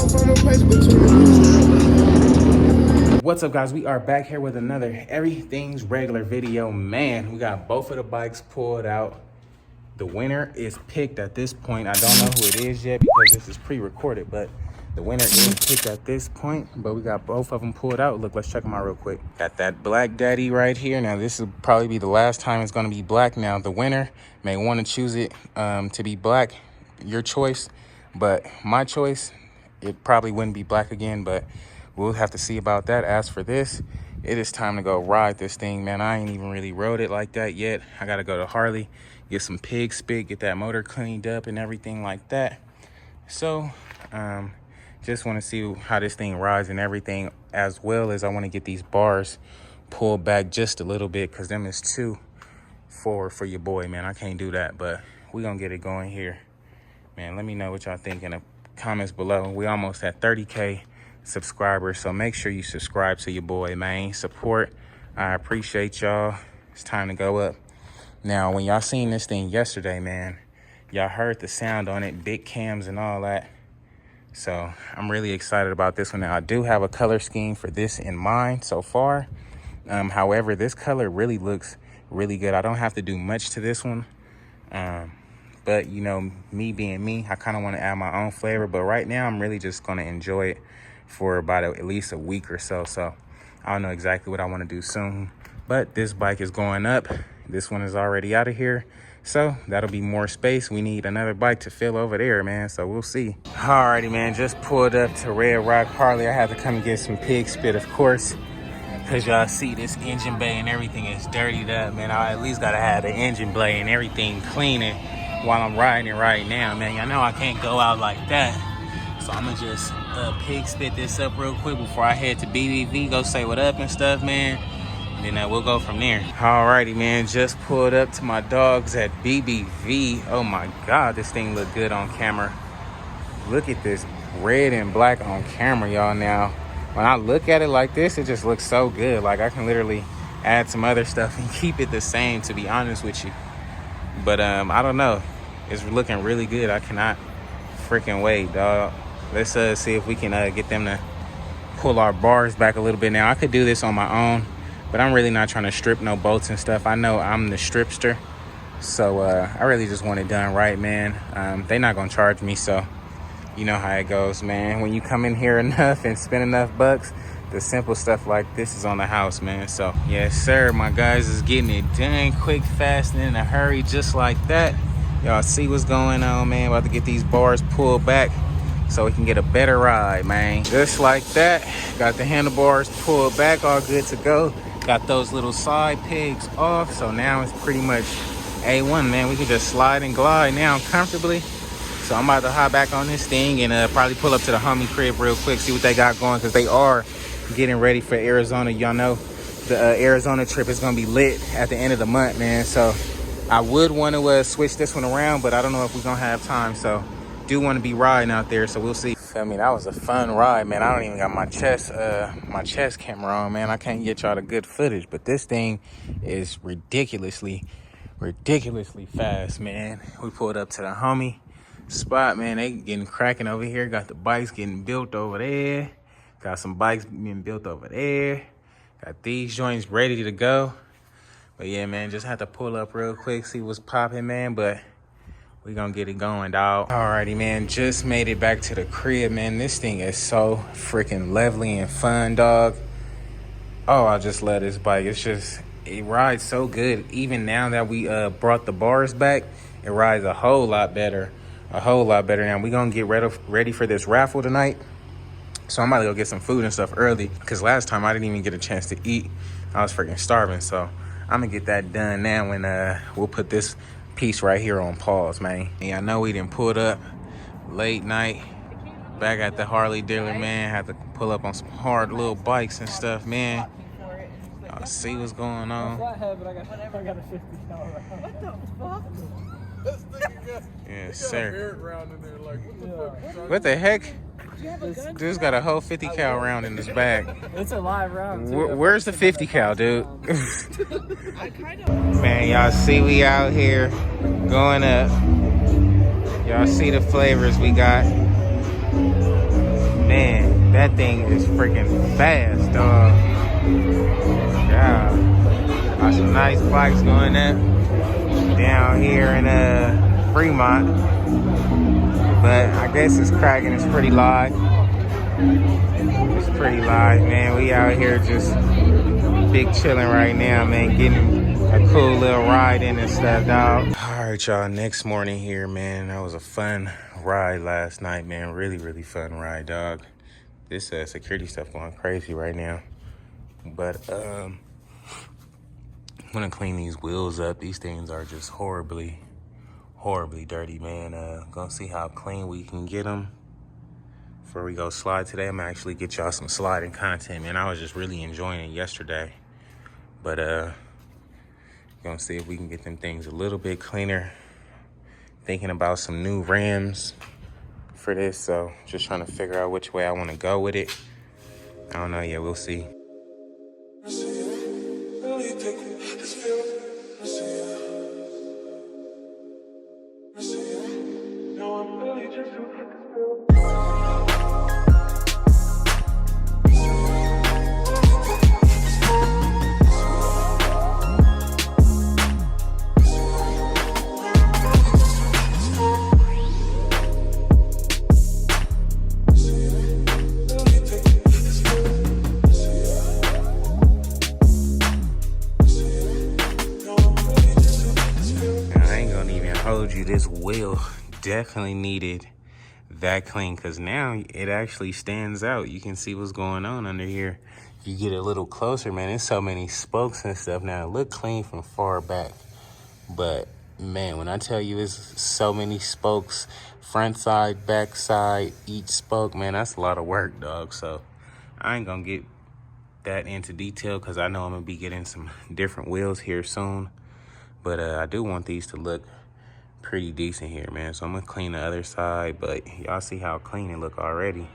What's up, guys? We are back here with another everything's regular video. Man, we got both of the bikes pulled out. The winner is picked at this point. I don't know who it is yet because this is pre-recorded, but the winner is picked at this point. But we got both of them pulled out. Look, let's check them out real quick. Got that black daddy right here. Now this will probably be the last time it's going to be black. Now the winner may want to choose it to be black, your choice, but my choice, it probably wouldn't be black again, but we'll have to see about that. As for this, it is time to go ride this thing, man. I ain't even really rode it like that yet. I got to go to Harley, get some pig spit, get that motor cleaned up and everything like that. So just want to see how this thing rides and everything, as well as I want to get these bars pulled back just a little bit because them is too forward for your boy, man. I can't do that, but we're going to get it going here. Man, let me know what y'all think in the comments below. We almost at 30K subscribers, so make sure you subscribe to your boy, man. Support. I appreciate y'all. It's time to go up. Now, when y'all seen this thing yesterday, man, y'all heard the sound on it, big cams and all that. So I'm really excited about this one. Now, I do have a color scheme for this in mind so far. However, this color really looks really good. I don't have to do much to this one. But, you know, me being me, I kind of want to add my own flavor. But right now, I'm really just going to enjoy it for about at least a week or so. So I don't know exactly what I want to do soon. But this bike is going up. This one is already out of here. So that'll be more space. We need another bike to fill over there, man. So we'll see. Alrighty, man. Just pulled up to Red Rock Harley. I had to come get some pig spit, of course, because y'all see this engine bay and everything is dirtied up, man. I at least got to have the engine bay and everything cleaning while I'm riding it right now, man. Y'all know I can't go out like that. So I'm going to just pig spit this up real quick before I head to BBV, go say what up and stuff, man. And then we'll go from there. Alrighty, man. Just pulled up to my dogs at BBV. Oh my God, this thing look good on camera. Look at this red and black on camera, y'all. Now, when I look at it like this, it just looks so good. Like I can literally add some other stuff and keep it the same, to be honest with you. But I don't know. It's looking really good. I cannot freaking wait, dog. Let's see if we can get them to pull our bars back a little bit. Now, I could do this on my own, but I'm really not trying to strip no bolts and stuff. I know I'm the stripster, so I really just want it done right, man. They're not going to charge me, so you know how it goes, man. When you come in here enough and spend enough bucks, the simple stuff like this is on the house, man. So yes, sir, my guys is getting it done quick, fast, and in a hurry, just like that. Y'all see what's going on, man. About to get these bars pulled back so we can get a better ride, man. Just like that. Got the handlebars pulled back, all good to go. Got those little side pegs off, so now it's pretty much A1, man. We can just slide and glide now comfortably. So I'm about to hop back on this thing and probably pull up to the homie crib real quick, see what they got going, because they are getting ready for Arizona. Y'all know the Arizona trip is gonna be lit at the end of the month, man. So I would want to switch this one around, but I don't know if we're gonna have time. So do want to be riding out there, so we'll see. Feel me? That was a fun ride, man. I don't even got my chest camera on, man. I can't get y'all the good footage, but this thing is ridiculously fast, man. We pulled up to the homie spot, man. They getting cracking over here. Got the bikes getting built over there. Got some bikes being built over there. Got these joints ready to go. But yeah, man, just had to pull up real quick, see what's popping, man. But we gonna get it going, dog. Alrighty, man, just made it back to the crib, man. This thing is so freaking lovely and fun, dog. Oh, I just love this bike. It's just, it rides so good. Even now that we brought the bars back, it rides a whole lot better. Now we gonna get ready for this raffle tonight. So I'm about to go get some food and stuff early, because last time I didn't even get a chance to eat. I was freaking starving. So I'm gonna get that done now, and we'll put this piece right here on pause, man. And I know we done pulled up late night back at the Harley dealer, man. Had to pull up on some hard little bikes and stuff, man. Y'all see what's going on. Yes, sir. What the heck? Dude's got a whole 50 cal round in his bag. It's a live round. Where's the 50 cal, dude? Man, y'all see we out here going up. Y'all see the flavors we got. That thing is freaking fast, dog. Yeah. Got some nice bikes going up down here in Fremont. But I guess it's cracking. It's pretty live. It's pretty live, man. We out here just big chilling right now, man. Getting a cool little ride in and stuff, dog. All right, y'all. Next morning here, man. That was a fun ride last night, man. Really, really fun ride, dog. This security stuff going crazy right now. But I'm gonna clean these wheels up. These things are just horribly dirty, man. Gonna see how clean we can get them before we go slide today. I'm gonna actually get y'all some sliding content, man. I was just really enjoying it yesterday. But gonna see if we can get them things a little bit cleaner. Thinking about some new rims for this, so just trying to figure out which way I want to go with it. I don't know yet. We'll see. This wheel definitely needed that clean, because now it actually stands out. You can see what's going on under here. If you get a little closer, man, there's so many spokes and stuff now. It look clean from far back, but man, when I tell you it's so many spokes, front side, back side, each spoke, man, that's a lot of work, dog. So I ain't gonna get that into detail because I know I'm gonna be getting some different wheels here soon. But I do want these to look pretty decent here, man. So I'm gonna clean the other side, but y'all see how clean it look already.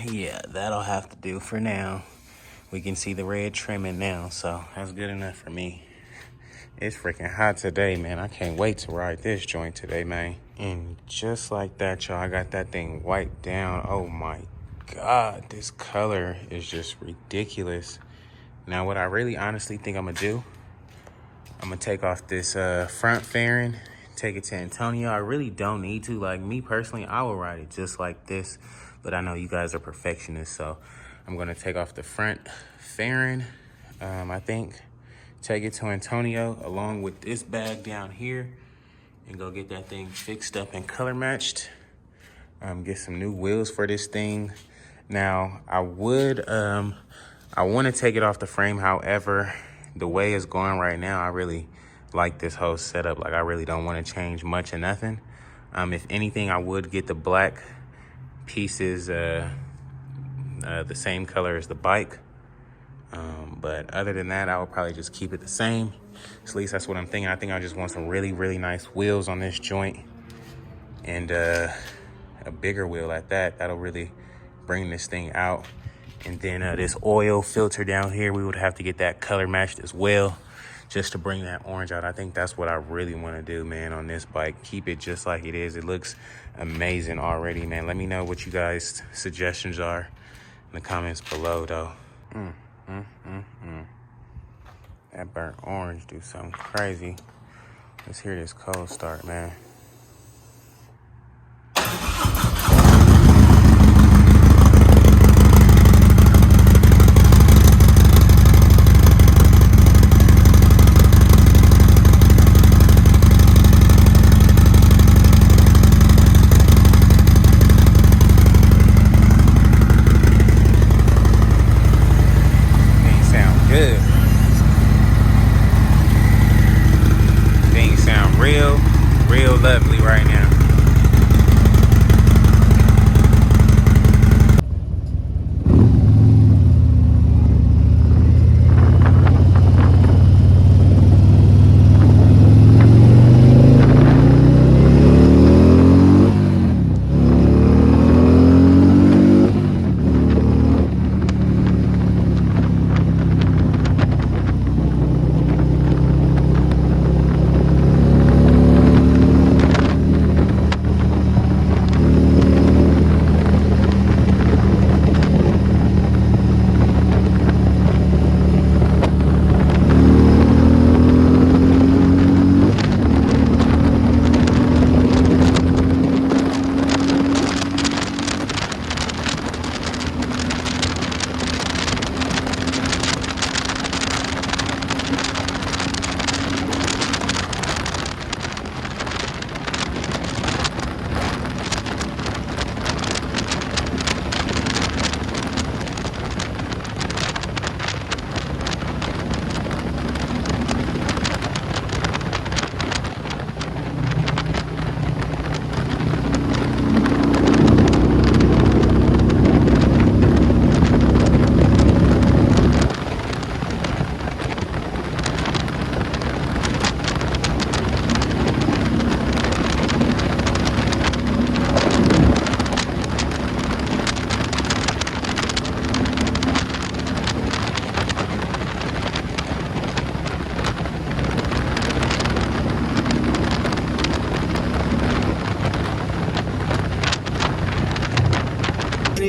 Yeah, that'll have to do for now. We can see the red trimming now, so that's good enough for me. It's freaking hot today, man. I can't wait to ride this joint today, man. And just like that, y'all, I got that thing wiped down. Oh my God, this color is just ridiculous. Now, what I really honestly think I'm gonna do, I'm gonna take off this front fairing, take it to Antonio. I really don't need to. Like, me personally, I will ride it just like this. But I know you guys are perfectionists, so I'm gonna take off the front fairing, I think, take it to Antonio along with this bag down here and go get that thing fixed up and color matched. Get some new wheels for this thing. Now, I wanna take it off the frame. However, the way it's going right now, I really like this whole setup. Like, I really don't wanna change much or nothing. If anything, I would get the black pieces the same color as the bike, but other than that, I would probably just keep it the same. At least that's what I'm thinking. I think I just want some really nice wheels on this joint, and a bigger wheel at that. That'll really bring this thing out. And then this oil filter down here, we would have to get that color matched as well, just to bring that orange out. I think that's what I really want to do, man, on this bike. Keep it just like it is. It looks amazing already, man. Let me know what you guys' suggestions are in the comments below, though. That burnt orange do something crazy. Let's hear this cold start, man. Good. Things sound real lovely right now.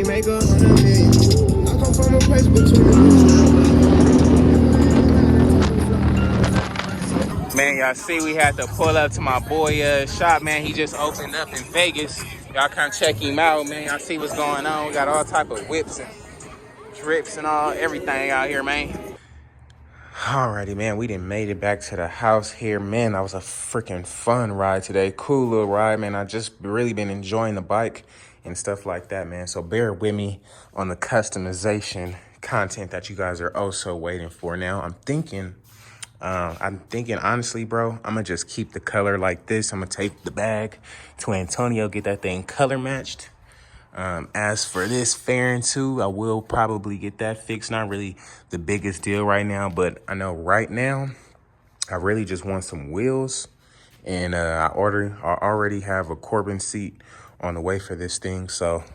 Make 100 million. I come from a place between. Man, y'all see we had to pull up to my boy shop, man. He just opened up in Vegas. Y'all come check him out, man. Y'all see what's going on. We got all type of whips and drips and everything out here, man. Alrighty, man, we done made it back to the house here. Man, that was a freaking fun ride today. Cool little ride, man. I just really been enjoying the bike and stuff like that, man. So bear with me on the customization content that you guys are also waiting for. Now, I'm thinking honestly, bro, I'm gonna just keep the color like this. I'm gonna take the bag to Antonio, get that thing color matched. As for this fairing too, I will probably get that fixed. Not really the biggest deal right now, but I know right now I really just want some wheels, and I already have a Corbin seat on the way for this thing, so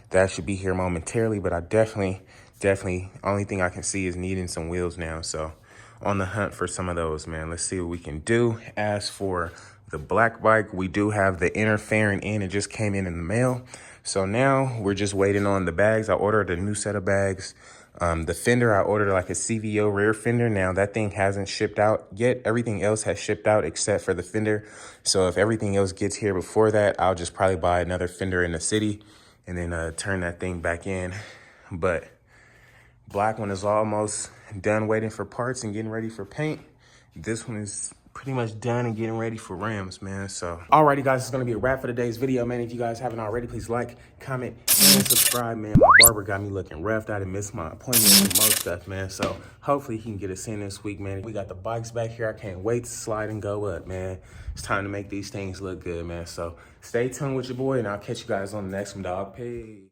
that should be here momentarily. But I definitely only thing I can see is needing some wheels now, so on the hunt for some of those, man. Let's see what we can do. As for the black bike, we do have the inner fairing in. It just came in the mail. So now we're just waiting on the bags. I ordered a new set of bags. The fender, I ordered like a CVO rear fender. Now that thing hasn't shipped out yet. Everything else has shipped out except for the fender. So if everything else gets here before that, I'll just probably buy another fender in the city and then turn that thing back in. But black one is almost done waiting for parts and getting ready for paint. This one is pretty much done and getting ready for rims, man. So alrighty, guys, it's gonna be a wrap for today's video, man. If you guys haven't already, please like, comment, and subscribe, man. My barber got me looking roughed. I done missed my appointment and most stuff, man. So hopefully he can get us in this week, man. We got the bikes back here. I can't wait to slide and go up, man. It's time to make these things look good, man. So stay tuned with your boy, and I'll catch you guys on the next one, dog. Peace.